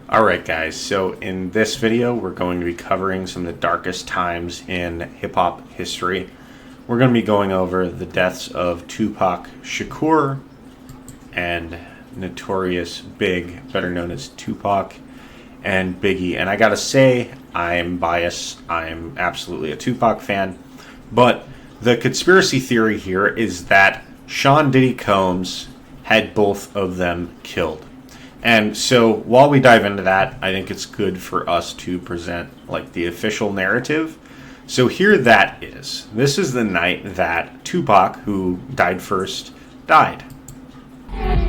Alright guys, so in this video we're going to be covering some of the darkest times in hip-hop history. We're going to be going over the deaths of Tupac Shakur and Notorious Big, better known as Tupac, and Biggie. And I gotta say, I'm biased. I'm absolutely a Tupac fan. But the conspiracy theory here is that Sean Diddy Combs had both of them killed. And so while we dive into that, I think it's good for us to present like the official narrative. So here that is. This is the night that Tupac, who died first, died.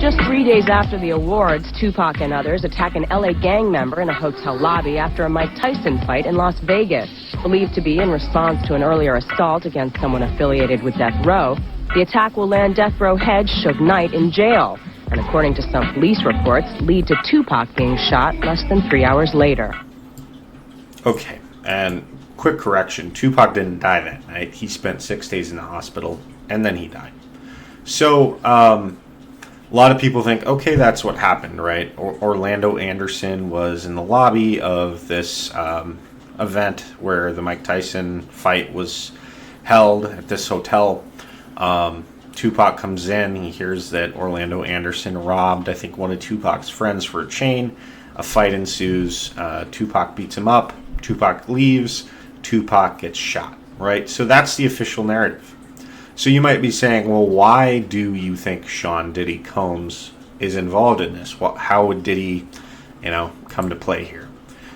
Just 3 days after the awards, Tupac and others attack an LA gang member in a hotel lobby after a Mike Tyson fight in Las Vegas. Believed to be in response to an earlier assault against someone affiliated with Death Row, the attack will land Death Row head Suge Knight in jail, and according to some police reports, lead to Tupac being shot less than 3 hours later. Okay, and quick correction, Tupac didn't die that night. He spent 6 days in the hospital, and then he died. So, a lot of people think, okay, that's what happened, right? Orlando Anderson was in the lobby of this event where the Mike Tyson fight was held at this hotel. Tupac comes in, he hears that Orlando Anderson robbed, I think, one of Tupac's friends for a chain. A fight ensues, Tupac beats him up, Tupac leaves, Tupac gets shot, right? So that's the official narrative. So you might be saying, well, why do you think Sean Diddy Combs is involved in this? How would Diddy, come to play here?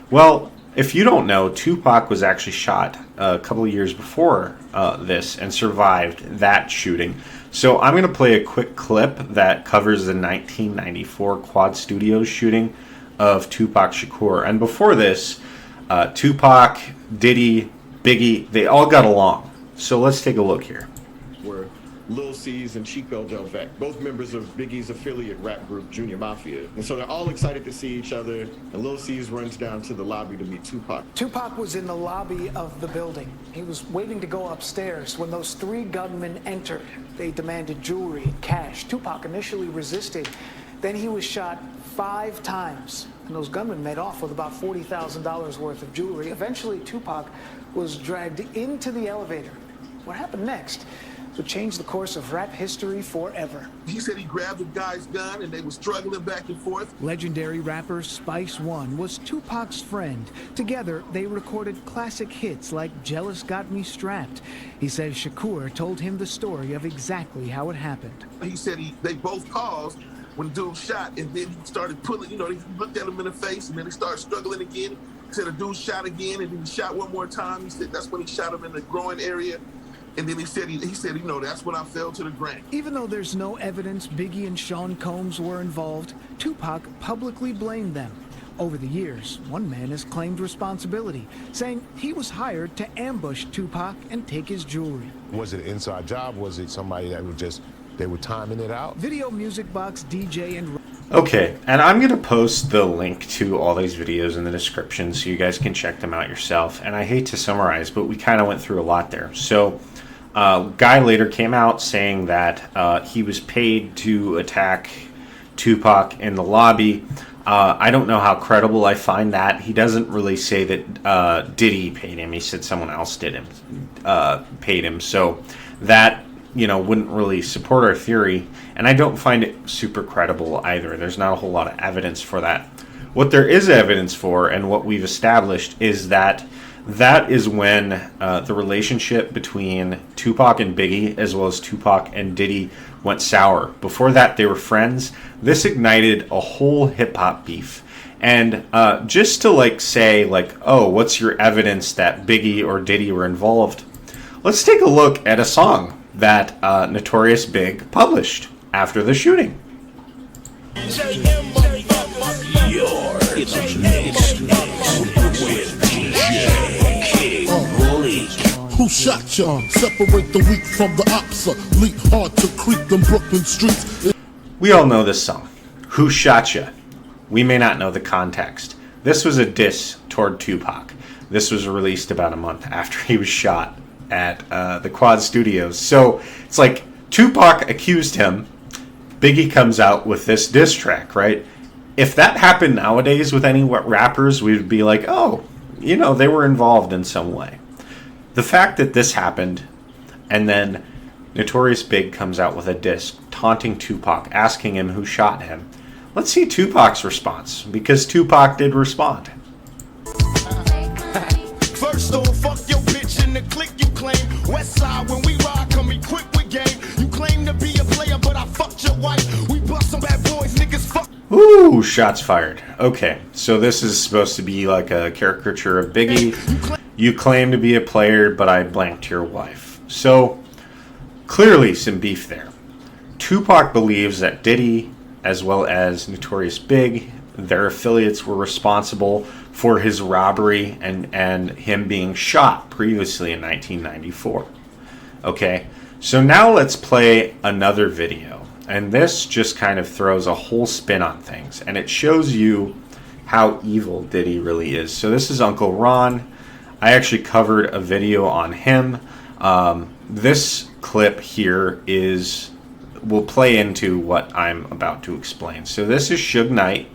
Well, if you don't know, Tupac was actually shot a couple of years before this and survived that shooting. So I'm going to play a quick clip that covers the 1994 Quad Studios shooting of Tupac Shakur. And before this, Tupac, Diddy, Biggie, they all got along. So let's take a look here. Were Lil C's and Chico Del Vec, both members of Biggie's affiliate rap group Junior Mafia. And so they're all excited to see each other, and Lil C's runs down to the lobby to meet Tupac. Tupac was in the lobby of the building. He was waiting to go upstairs when those 3 gunmen entered. They demanded jewelry and cash. Tupac initially resisted. Then he was shot 5 times, and those gunmen made off with about $40,000 worth of jewelry. Eventually, Tupac was dragged into the elevator. What happened next would change the course of rap history forever. He said he grabbed the guy's gun and they were struggling back and forth. Legendary rapper Spice One was Tupac's friend. Together, they recorded classic hits like Jealous Got Me Strapped. He says Shakur told him the story of exactly how it happened. He said they both paused when the dude shot, and then he started pulling, he looked at him in the face, and then he started struggling again. He said the dude shot again, and then he shot one more time. He said that's when he shot him in the groin area. And then he said, that's when I fell to the ground. Even though there's no evidence Biggie and Sean Combs were involved, Tupac publicly blamed them. Over the years, one man has claimed responsibility, saying he was hired to ambush Tupac and take his jewelry. Was it an inside job? Was it somebody that they were timing it out? Video Music Box DJ and... Okay, and I'm going to post the link to all these videos in the description so you guys can check them out yourself. And I hate to summarize, but we kind of went through a lot there. So, guy later came out saying that he was paid to attack Tupac in the lobby. I don't know how credible I find that. He doesn't really say that Diddy paid him. He said someone else paid him. So that, wouldn't really support our theory. And I don't find it super credible either. There's not a whole lot of evidence for that. What there is evidence for, and what we've established, is that is when the relationship between Tupac and Biggie, as well as Tupac and Diddy, went sour. Before that, they were friends. This ignited a whole hip-hop beef. And just to say, oh, what's your evidence that Biggie or Diddy were involved? Let's take a look at a song that Notorious Big published after the shooting. Who shot ya? Separate the weak from the opsa. Leap hard to creep them Brooklyn streets. We all know this song. Who shot ya? We may not know the context. This was a diss toward Tupac. This was released about a month after he was shot at the Quad Studios. So it's like Tupac accused him. Biggie comes out with this diss track, right? If that happened nowadays with any rappers, we would be like, oh, you know, they were involved in some way. The fact that this happened, and then Notorious Big comes out with a disc taunting Tupac, asking him who shot him. Let's see Tupac's response, because Tupac did respond. First off, fuck your bitch in the click you claim. West side, when we ride, come equipped with game. You claim to be a player, but I fucked your wife. We bust some bad boys, niggas fuck. Ooh, shots fired. Okay, so this is supposed to be like a caricature of Biggie. You claim to be a player, but I blanked your wife. So, clearly some beef there. Tupac believes that Diddy, as well as Notorious Big, their affiliates were responsible for his robbery and him being shot previously in 1994. Okay, so now let's play another video. And this just kind of throws a whole spin on things. And it shows you how evil Diddy really is. So this is Uncle Ron. I actually covered a video on him. This clip here will play into what I'm about to explain. So this is Suge Knight.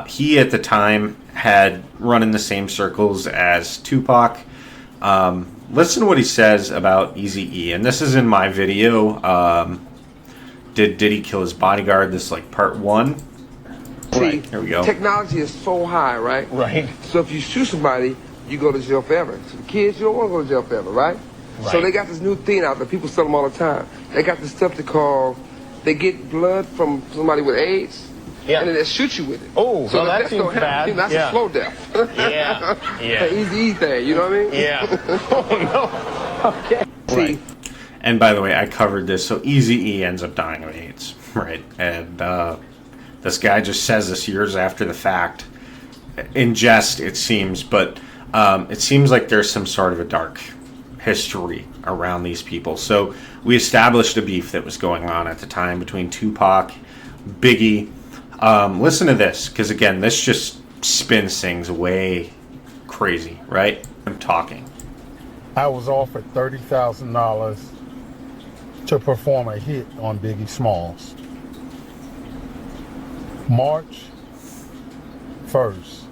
He at the time had run in the same circles as Tupac. Listen to what he says about Eazy-E. And this is in my video. Did Diddy kill his bodyguard? This is like part 1. Right, here we go. Technology is so high, right? Right. So if you shoot somebody, you go to jail forever. So the kids, you don't want to go to jail forever, right? So they got this new thing out that people sell them all the time. They got this stuff they get blood from somebody with AIDS, and then they shoot you with it. Oh, so well, that seems bad. That's a slow death. Yeah. An easy thing, you know what I mean? Yeah. Oh, no. Okay. See, and by the way, I covered this. So Eazy-E ends up dying of AIDS, right? And this guy just says this years after the fact. In jest, it seems, but it seems like there's some sort of a dark history around these people. So we established a beef that was going on at the time between Tupac, Biggie. Listen to this, because again, this just spins things way crazy, right? I'm talking. I was offered $30,000 to perform a hit on Biggie Smalls. March 1st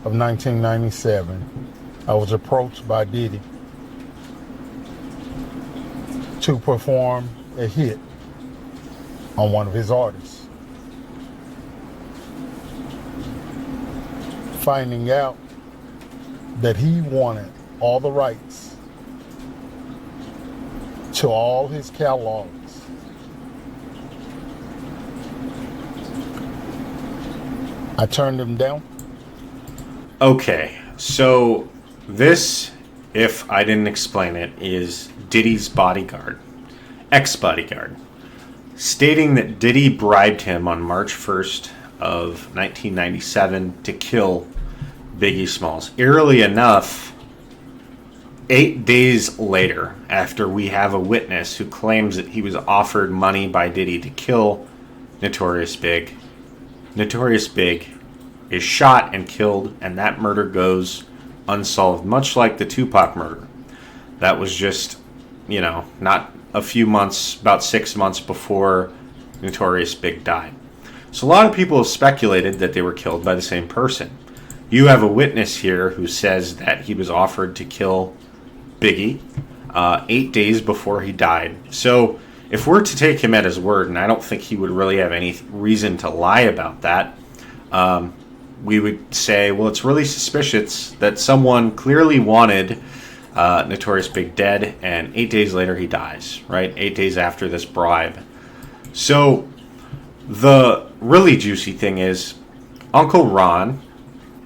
of 1997, I was approached by Diddy to perform a hit on one of his artists. Finding out that he wanted all the rights to all his catalogs. I turned him down. Okay, so this, if I didn't explain it, is Diddy's bodyguard, ex-bodyguard, stating that Diddy bribed him on March 1st of 1997 to kill Biggie Smalls. Eerily enough, 8 days later, after we have a witness who claims that he was offered money by Diddy to kill Notorious Big, Notorious Big is shot and killed, and that murder goes unsolved, much like the Tupac murder. That was just, not a few months, about 6 months before Notorious Big died. So a lot of people have speculated that they were killed by the same person. You have a witness here who says that he was offered to kill Biggie 8 days before he died. So if we're to take him at his word, and I don't think he would really have any reason to lie about that, we would say, well, it's really suspicious that someone clearly wanted Notorious Big dead, and 8 days later he dies, right? 8 days after this bribe. So the really juicy thing is Uncle Ron,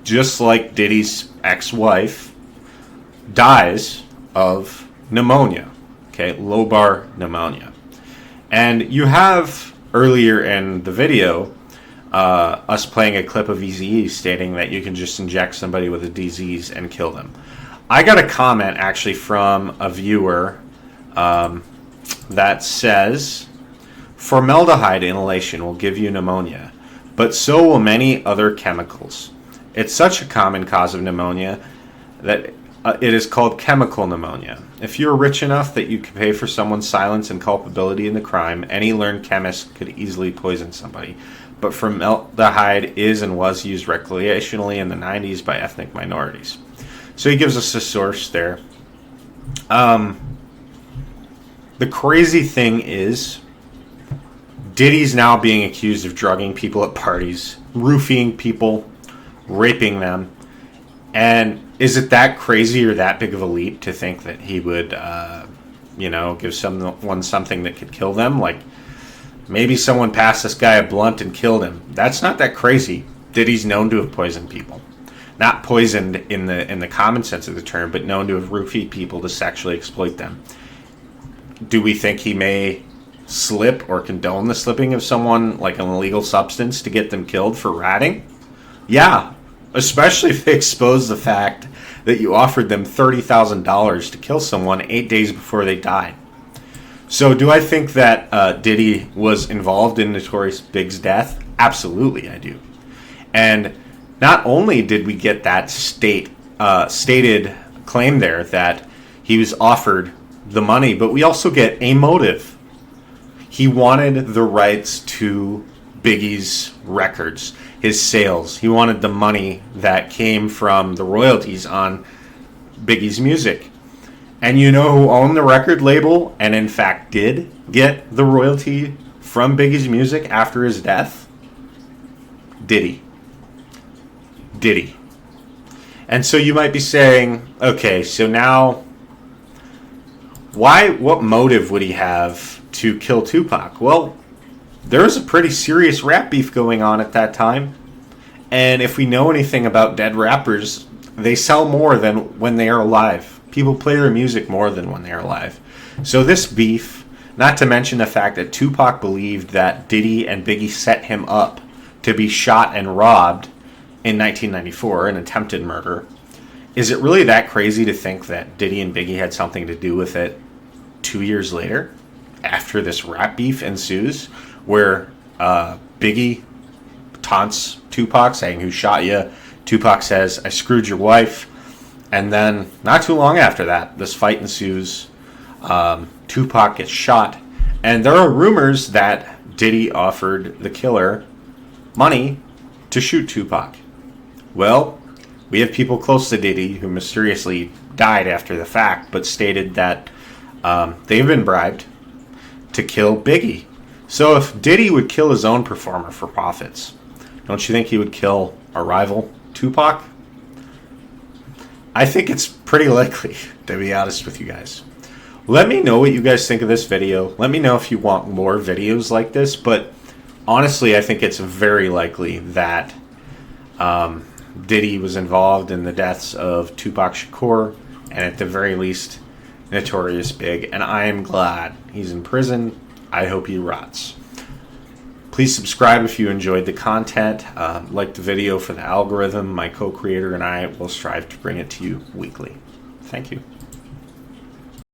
just like Diddy's ex-wife, dies of pneumonia, okay, lobar pneumonia. And you have earlier in the video us playing a clip of Eazy-E stating that you can just inject somebody with a disease and kill them. I got a comment actually from a viewer that says, formaldehyde inhalation will give you pneumonia, but so will many other chemicals. It's such a common cause of pneumonia that it is called chemical pneumonia. If you're rich enough that you could pay for someone's silence and culpability in the crime, any learned chemist could easily poison somebody. but formaldehyde is and was used recreationally in the 90s by ethnic minorities. So he gives us a source there. The crazy thing is, Diddy's now being accused of drugging people at parties, roofing people, raping them. And is it that crazy or that big of a leap to think that he would, give someone something that could kill them? Like, maybe someone passed this guy a blunt and killed him. That's not that crazy. Diddy's known to have poisoned people. Not poisoned in the common sense of the term, but known to have roofied people to sexually exploit them. Do we think he may slip or condone the slipping of someone like an illegal substance to get them killed for ratting? Yeah, especially if they expose the fact that you offered them $30,000 to kill someone 8 days before they died. So do I think that Diddy was involved in Notorious Big's death? Absolutely, I do. And not only did we get that stated claim there that he was offered the money, but we also get a motive. He wanted the rights to Biggie's records, his sales. He wanted the money that came from the royalties on Biggie's music. And you know who owned the record label and in fact did get the royalty from Biggie's music after his death? Diddy. And so you might be saying, okay, so now what motive would he have to kill Tupac? Well, there was a pretty serious rap beef going on at that time. And if we know anything about dead rappers, they sell more than when they are alive. People play their music more than when they are alive. So this beef, not to mention the fact that Tupac believed that Diddy and Biggie set him up to be shot and robbed in 1994, an attempted murder. Is it really that crazy to think that Diddy and Biggie had something to do with it 2 years later, after this rap beef ensues, where Biggie taunts Tupac, saying, "Who shot you?" Tupac says, "I screwed your wife." And then, not too long after that, this fight ensues. Tupac gets shot. And there are rumors that Diddy offered the killer money to shoot Tupac. Well, we have people close to Diddy who mysteriously died after the fact, but stated that they've been bribed to kill Biggie. So if Diddy would kill his own performer for profits, don't you think he would kill a rival, Tupac? I think it's pretty likely, to be honest with you guys. Let me know what you guys think of this video. Let me know if you want more videos like this, but honestly, I think it's very likely that Diddy was involved in the deaths of Tupac Shakur, and at the very least, Notorious Big, and I am glad he's in prison. I hope he rots. Please subscribe if you enjoyed the content. Like the video for the algorithm. My co-creator and I will strive to bring it to you weekly. Thank you.